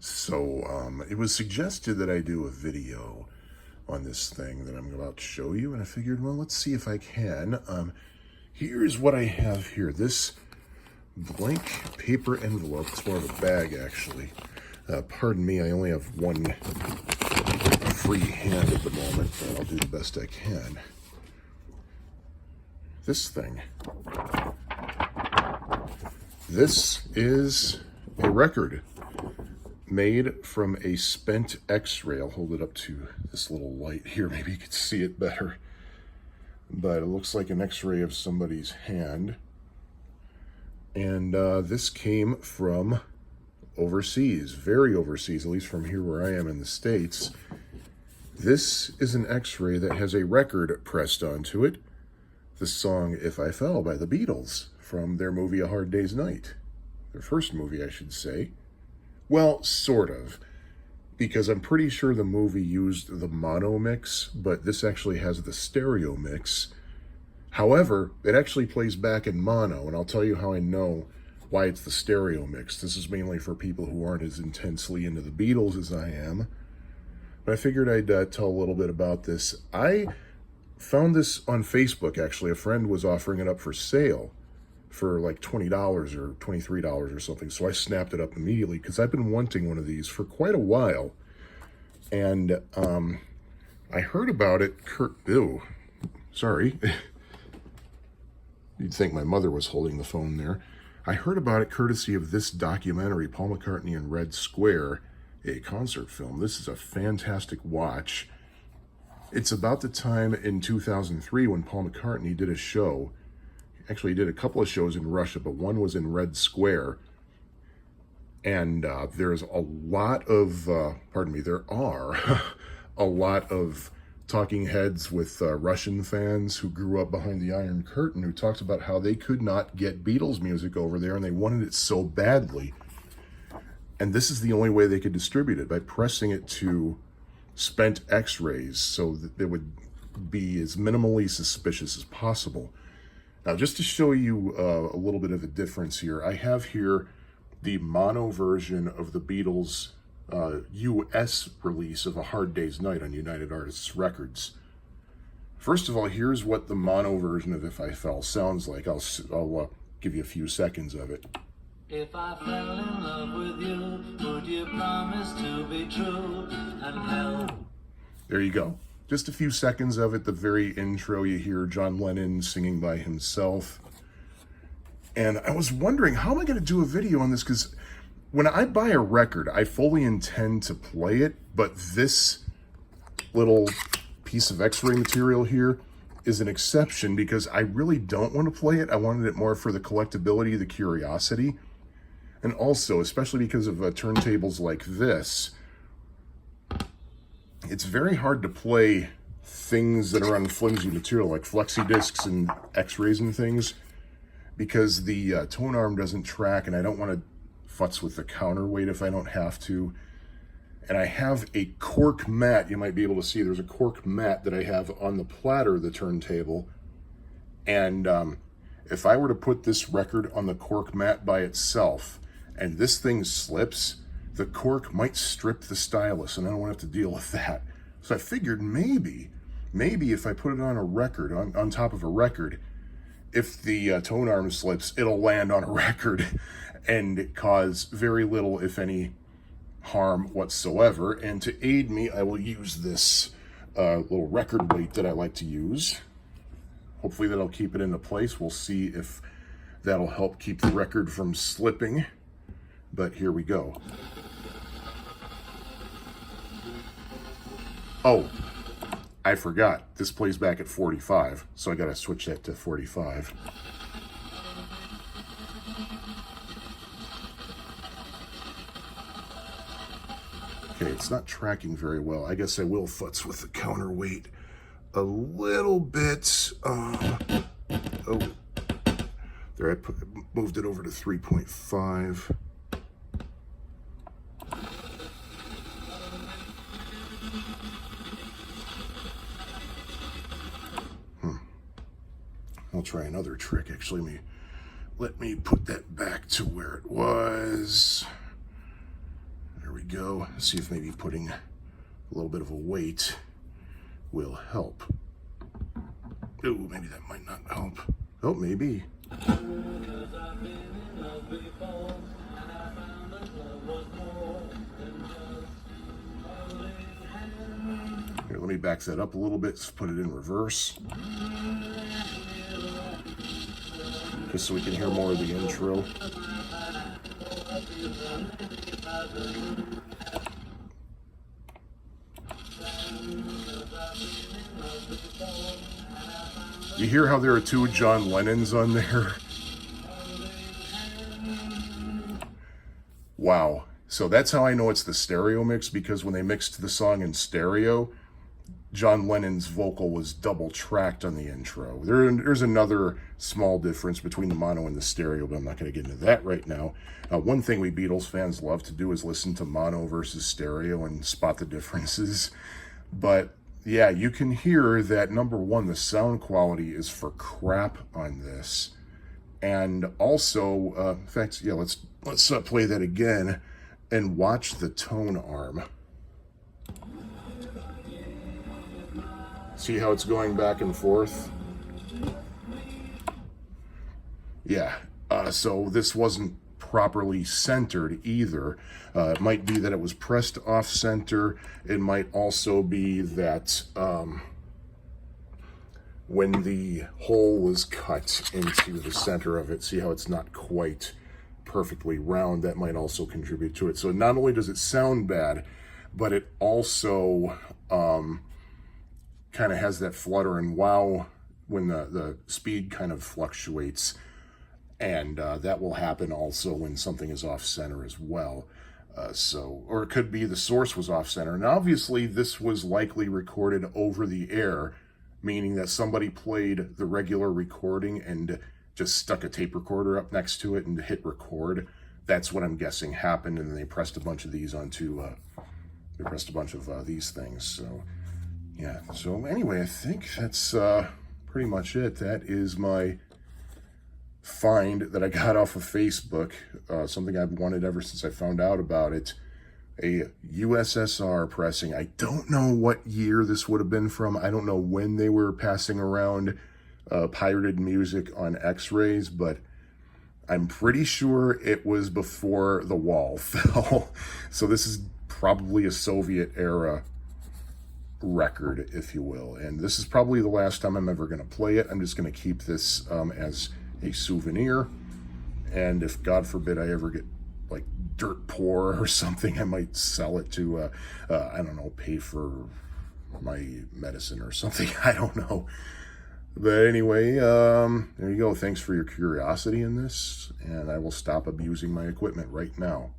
So it was suggested that I do a video on this thing that I'm about to show you, and I figured, well, let's see if I can. Here's what I have here. This blank paper envelope. It's more of a bag, actually. Pardon me, I only have one free hand at the moment, but I'll do the best I can. This thing. This is a record made from a spent X-ray. I'll hold it up to this little light here. Maybe you can see it better. But it looks like an X-ray of somebody's hand. And this came from overseas, very overseas, at least from here where I am in the States. This is an X-ray that has a record pressed onto it. The song If I Fell by the Beatles from their movie A Hard Day's Night. Their first movie, I should say. Well, sort of, because I'm pretty sure the movie used the mono mix, but this actually has the stereo mix. However, it actually plays back in mono, and I'll tell you how I know why it's the stereo mix. This is mainly for people who aren't as intensely into the Beatles as I am. But I figured I'd tell a little bit about this. I found this on Facebook, actually. A friend was offering it up for sale for like $20 or $23 or something. So I snapped it up immediately because I've been wanting one of these for quite a while. And I heard about it. Ew, sorry. You'd think my mother was holding the phone there. I heard about it courtesy of this documentary, Paul McCartney in Red Square, a concert film. This is a fantastic watch. It's about the time in 2003 when Paul McCartney did a show. Actually, he did a couple of shows in Russia, but one was in Red Square. And there's a lot of, there are a lot of talking heads with Russian fans who grew up behind the Iron Curtain who talked about how they could not get Beatles music over there and they wanted it so badly. And this is the only way they could distribute it, by pressing it to spent X-rays so that it would be as minimally suspicious as possible. Now, just to show you a little bit of a difference here, I have here the mono version of the Beatles' US release of A Hard Day's Night on United Artists Records. First of all, here's what the mono version of If I Fell sounds like. I'll give you a few seconds of it. If I fell in love with you, would you promise to be true and help? There you go. Just a few seconds of it. The very intro, you hear John Lennon singing by himself. And I was wondering, how am I going to do a video on this? Because when I buy a record, I fully intend to play it, but this little piece of X-ray material here is an exception because I really don't want to play it. I wanted it more for the collectability, the curiosity. And also, especially because of turntables like this, it's very hard to play things that are on flimsy material like flexi discs and X-rays and things because the tone arm doesn't track, and I don't want to futz with the counterweight if I don't have to. And I have a cork mat. You might be able to see there's a cork mat that I have on the platter of the turntable. And if I were to put this record on the cork mat by itself and this thing slips, the cork might strip the stylus, and I don't want to have to deal with that. So I figured maybe if I put it on a record, on top of a record, if the tone arm slips, it'll land on a record and cause very little, if any, harm whatsoever. And to aid me, I will use this little record weight that I like to use. Hopefully that'll keep it into place. We'll see if that'll help keep the record from slipping. But here we go. Oh, I forgot. This plays back at 45, so I gotta switch that to 45. Okay, it's not tracking very well. I guess I will futz with the counterweight a little bit. Oh, there, I moved it over to 3.5. I'll try another trick. Actually, let me put that back to where it was. There we go. Let's see if maybe putting a little bit of a weight will help. Oh, maybe that might not help. Oh, maybe. Here, let me back that up a little bit. Let's put it in reverse. Just so we can hear more of the intro. You hear how there are two John Lennons on there? Wow. So that's how I know it's the stereo mix, because when they mixed the song in stereo, John Lennon's vocal was double tracked on the intro. There's another small difference between the mono and the stereo, but I'm not going to get into that right now. One thing we Beatles fans love to do is listen to mono versus stereo and spot the differences. But yeah, you can hear that, number one, the sound quality is for crap on this. And also, in fact, yeah, let's play that again and watch the tone arm. See how it's going back and forth? Yeah, so this wasn't properly centered either. It might be that it was pressed off center. It might also be that when the hole was cut into the center of it, see how it's not quite perfectly round? That might also contribute to it. So not only does it sound bad, but it also kind of has that flutter and wow when the speed kind of fluctuates. And that will happen also when something is off center as well. Or it could be the source was off center. And obviously this was likely recorded over the air, meaning that somebody played the regular recording and just stuck a tape recorder up next to it and hit record. That's what I'm guessing happened. And then they pressed a bunch of these onto, these things. So yeah, so anyway, I think that's pretty much it. That is my find that I got off of Facebook, something I've wanted ever since I found out about it. A USSR pressing. I don't know what year this would have been from. I don't know when they were passing around pirated music on X-rays, but I'm pretty sure it was before the wall fell. So this is probably a Soviet-era record, if you will. And this is probably the last time I'm ever going to play it. I'm just going to keep this as a souvenir, and if God forbid I ever get like dirt poor or something, I might sell it to I don't know, pay for my medicine or something. I don't know. But anyway, there you go. Thanks for your curiosity in this, and I will stop abusing my equipment right now.